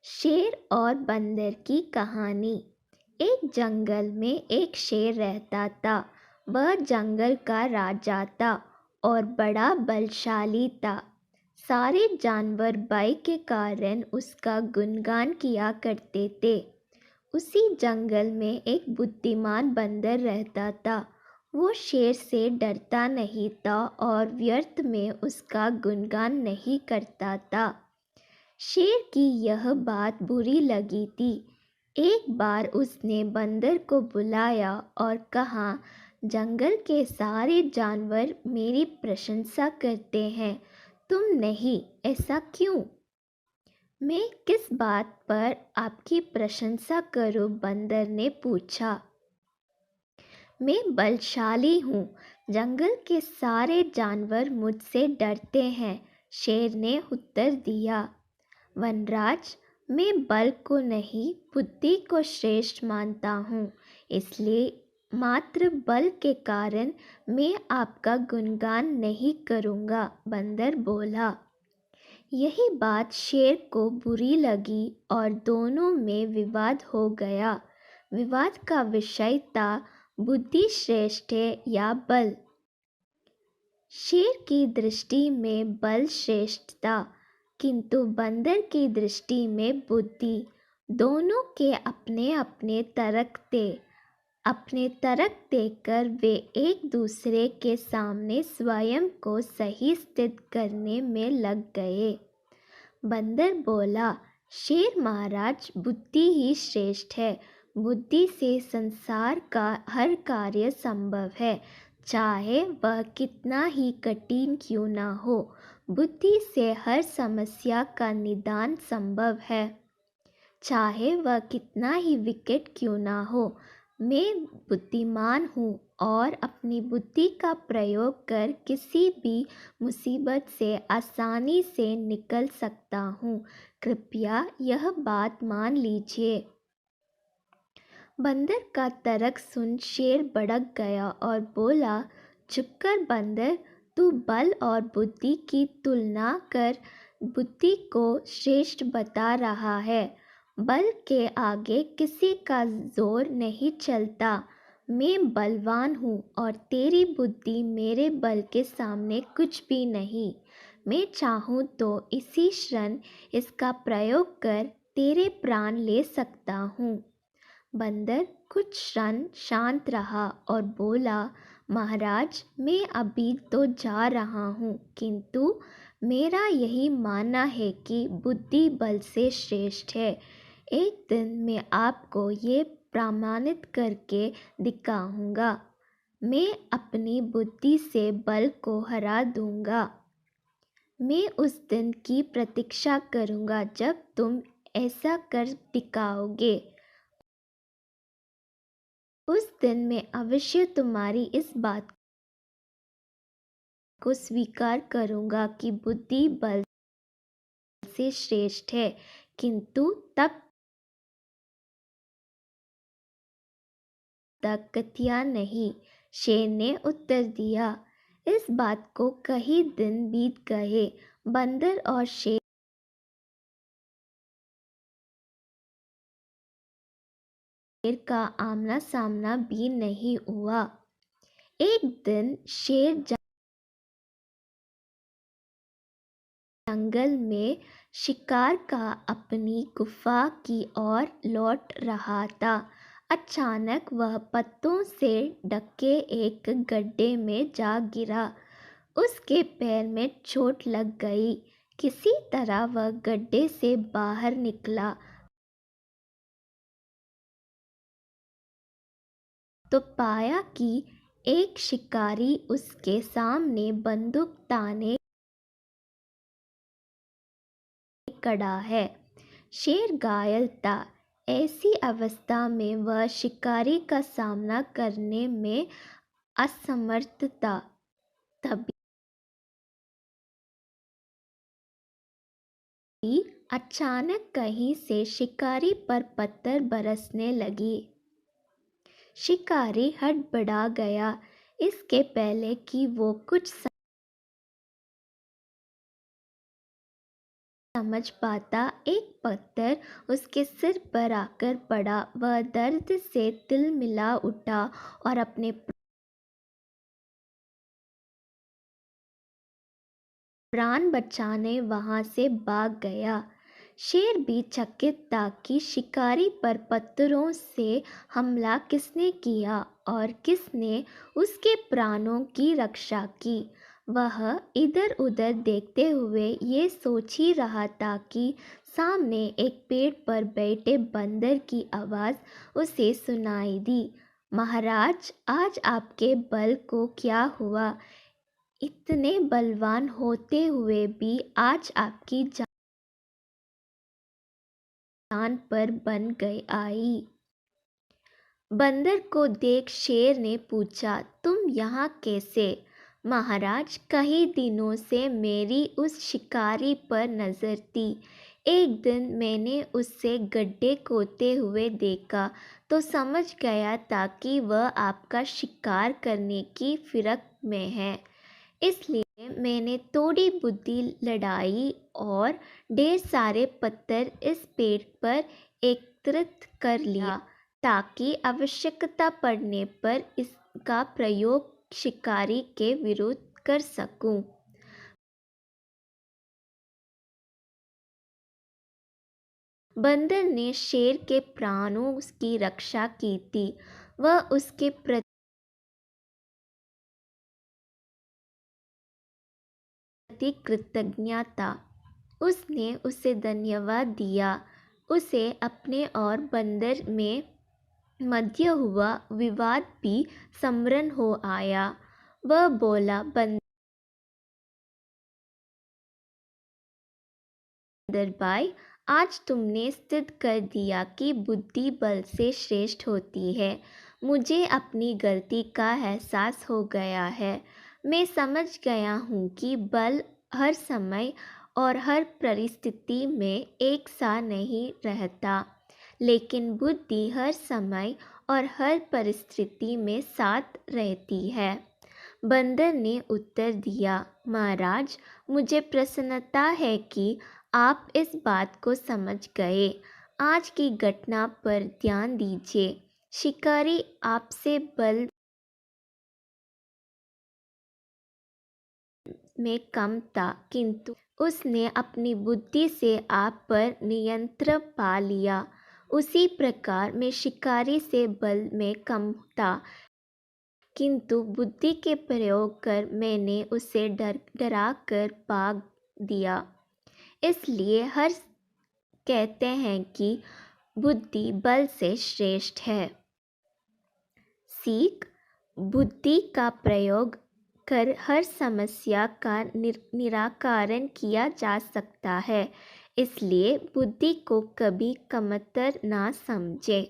शेर और बंदर की कहानी। एक जंगल में एक शेर रहता था। वह जंगल का राजा था और बड़ा बलशाली था। सारे जानवर भय के कारण उसका गुणगान किया करते थे। उसी जंगल में एक बुद्धिमान बंदर रहता था। वो शेर से डरता नहीं था और व्यर्थ में उसका गुणगान नहीं करता था। शेर की यह बात बुरी लगी थी। एक बार उसने बंदर को बुलाया और कहा, जंगल के सारे जानवर मेरी प्रशंसा करते हैं, तुम नहीं, ऐसा क्यों? मैं किस बात पर आपकी प्रशंसा करूं? बंदर ने पूछा। मैं बलशाली हूँ, जंगल के सारे जानवर मुझसे डरते हैं, शेर ने उत्तर दिया। वनराज, मैं बल को नहीं बुद्धि को श्रेष्ठ मानता हूँ, इसलिए मात्र बल के कारण मैं आपका गुणगान नहीं करूँगा, बंदर बोला। यही बात शेर को बुरी लगी और दोनों में विवाद हो गया। विवाद का विषय था बुद्धि श्रेष्ठ है या बल। शेर की दृष्टि में बल श्रेष्ठ था, किंतु बंदर की दृष्टि में बुद्धि। दोनों के अपने अपने तर्क थे। अपने तर्क देकर वे एक दूसरे के सामने स्वयं को सही स्थित करने में लग गए। बंदर बोला, शेर महाराज, बुद्धि ही श्रेष्ठ है। बुद्धि से संसार का हर कार्य संभव है, चाहे वह कितना ही कठिन क्यों ना हो। बुद्धि से हर समस्या का निदान संभव है, चाहे वह कितना ही विकट क्यों ना हो। मैं बुद्धिमान हूँ और अपनी बुद्धि का प्रयोग कर किसी भी मुसीबत से आसानी से निकल सकता हूँ। कृपया यह बात मान लीजिए। बंदर का तर्क सुन शेर भड़क गया और बोला, चुप कर बंदर, तू बल और बुद्धि की तुलना कर बुद्धि को श्रेष्ठ बता रहा है। बल के आगे किसी का जोर नहीं चलता। मैं बलवान हूँ और तेरी बुद्धि मेरे बल के सामने कुछ भी नहीं। मैं चाहूँ तो इसी क्षण इसका प्रयोग कर तेरे प्राण ले सकता हूँ। बंदर कुछ क्षण शांत रहा और बोला, महाराज, मैं अभी तो जा रहा हूँ, किंतु मेरा यही मानना है कि बुद्धि बल से श्रेष्ठ है। एक दिन मैं आपको ये प्रमाणित करके दिखाऊंगा। मैं अपनी बुद्धि से बल को हरा दूंगा। मैं उस दिन की प्रतीक्षा करूंगा जब तुम ऐसा कर दिखाओगे। उस दिन मैं अवश्य तुम्हारी इस बात को स्वीकार करूंगा कि बुद्धि बल से श्रेष्ठ है, किंतु तब तक कथिया नहीं, शेर ने उत्तर दिया। इस बात को कई दिन बीत गए। बंदर और शेर का आमना सामना भी नहीं हुआ। एक दिन शेर जंगल में शिकार का अपनी गुफा की ओर लौट रहा था। अचानक वह पत्तों से ढके एक गड्ढे में जा गिरा। उसके पैर में चोट लग गई। किसी तरह वह गड्ढे से बाहर निकला तो पाया कि एक शिकारी उसके सामने बंदूक ताने खड़ा है। शेर घायल था। ऐसी अवस्था में वह शिकारी का सामना करने में असमर्थ था। तभी अचानक कहीं से शिकारी पर पत्थर बरसने लगी। शिकारी हड़बड़ा गया। इसके पहले कि वो कुछ समझ पाता एक पत्थर उसके सिर पर आकर पड़ा। वह दर्द से तिलमिला उठा और अपने प्राण बचाने वहां से भाग गया। शेर भी चकित था कि शिकारी पर पत्थरों से हमला किसने किया और किसने उसके प्राणों की रक्षा की। वह इधर उधर देखते हुए ये सोच ही रहा था कि सामने एक पेड़ पर बैठे बंदर की आवाज़ उसे सुनाई दी। महाराज, आज आपके बल को क्या हुआ? इतने बलवान होते हुए भी आज आपकी जान पर बन गई आई। बंदर को देख शेर ने पूछा, तुम यहाँ कैसे? महाराज, कई दिनों से मेरी उस शिकारी पर नज़र थी। एक दिन मैंने उससे गड्ढे खोदते हुए देखा तो समझ गया था कि वह आपका शिकार करने की फिरक में है। इसलिए मैंने थोड़ी बुद्धि लड़ाई और ढेर सारे पत्थर इस पेड़ पर एकत्रित कर लिया ताकि आवश्यकता पड़ने पर इसका प्रयोग शिकारी के विरुद्ध कर सकूं। बंदर ने शेर के प्राणों की रक्षा की थी। वह उसके प्रति कृतज्ञ था। उसने उसे धन्यवाद दिया। उसे अपने और बंदर में मध्य हुआ विवाद भी स्मरण हो आया। वह बोला, बंदर भाई, आज तुमने सिद्ध कर दिया कि बुद्धि बल से श्रेष्ठ होती है। मुझे अपनी गलती का एहसास हो गया है। मैं समझ गया हूँ कि बल हर समय और हर परिस्थिति में एक सा नहीं रहता, लेकिन बुद्धि हर समय और हर परिस्थिति में साथ रहती है। बंदर ने उत्तर दिया, महाराज, मुझे प्रसन्नता है कि आप इस बात को समझ गए। आज की घटना पर ध्यान दीजिए। शिकारी आपसे बल में कम था, किंतु उसने अपनी बुद्धि से आप पर नियंत्रण पा लिया। उसी प्रकार मैं शिकारी से बल में कम था, किंतु बुद्धि के प्रयोग कर मैंने उसे डरा कर भाग दिया। इसलिए हर कहते हैं कि बुद्धि बल से श्रेष्ठ है। सीख: बुद्धि का प्रयोग कर हर समस्या का निराकरण किया जा सकता है। इसलिए बुद्धि को कभी कमतर ना समझे।